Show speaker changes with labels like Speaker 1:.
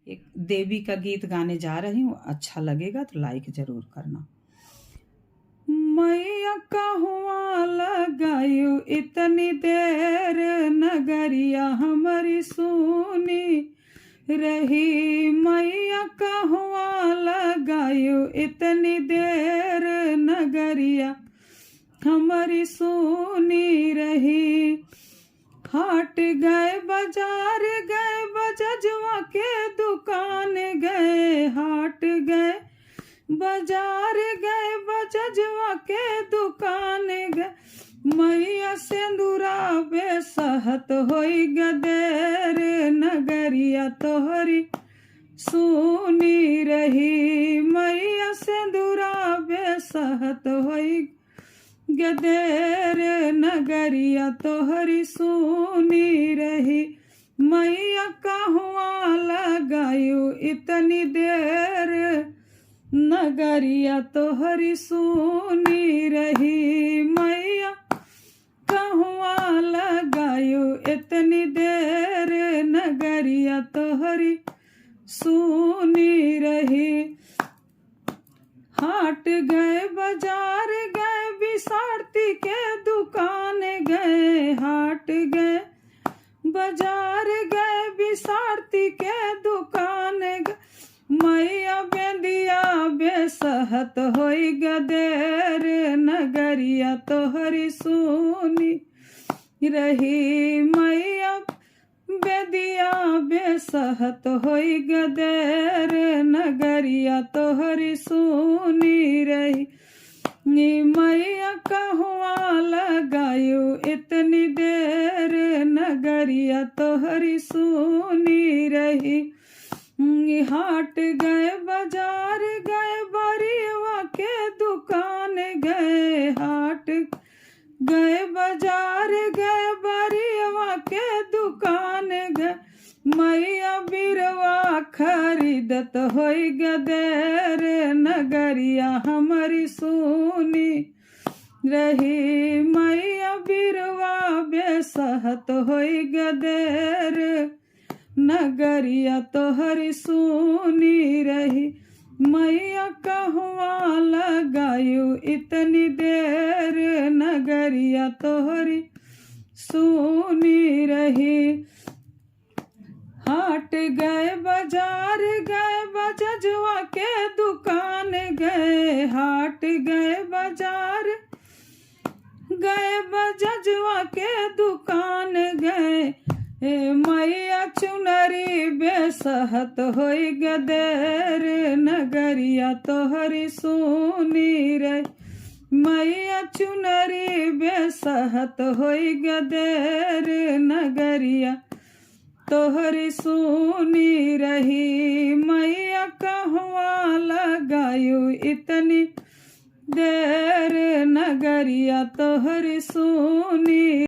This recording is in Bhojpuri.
Speaker 1: एक देवी का गीत गाने जा रही हूँ, अच्छा लगेगा तो लाइक जरूर करना। मैया कहवा लगायू इतनी देर, नगरिया हमारी सुनी रही। मैया कहवा लगायू इतनी देर, नगरिया हमारी सुनी रही। हाट गए बाजार गए, बजजवा के दुकान गए। हाट गए बाजार गए, बजजवा के दुकान गए। मैया सिंदूरा बेसहत होई गदेर, नगरिया तोहरी सुनी रही। मैया सिंदूरा बेसहत होई गदेर, नगरिया तोहरी सुनी रही। मैया कहवा लगायू इतनी देर, नगरिया तोहरी सुनी रही। मैया कहवा लगायू इतनी देर, नगरिया तोहरी सुनी रही। हाट गए बाजार गए, बिसारती के दुकान गए। हाट गए बाजार गए, बिसारती के दुकान गए। मैया बेंदिया बेसहत होई गदेर, नगरिया तोहरी सुनी रही। मैया बेदिया बेसहत होई गदेर, नगरिया तोहरी सुनी रही। मैया कहवा लगायू इतनी देर, नगरिया तोहरी सुनी रही। हाट गए बाजार गए, बरियवा के दुकान गए। हाट गए बाजार गए, बरियवा के दुकान गए। मैया बिरवा खरीदत होई गदेर, नगरिया हमारी सुनी रही। मैया बिरवा बेसहत होई गदेर, नगरिया तोहरी सुनी रही। मैया कहवा लगायू इतनी देर, नगरिया तोहरी सुनी रही। हाट गए बाजार गए, बजजवा के दुकान गए। हाट गए बाजार गए, बजजवा के दुकान गए। मैया चुनरी बेसहत होई गदेर, नगरिया तोहरी सुनी रही। मैया चुनरी बेसहत होई गदेर, नगरिया तोहरी सुनी रही। मैया कहवा लगायू इतनी देर, नगरिया तोहरी सुनी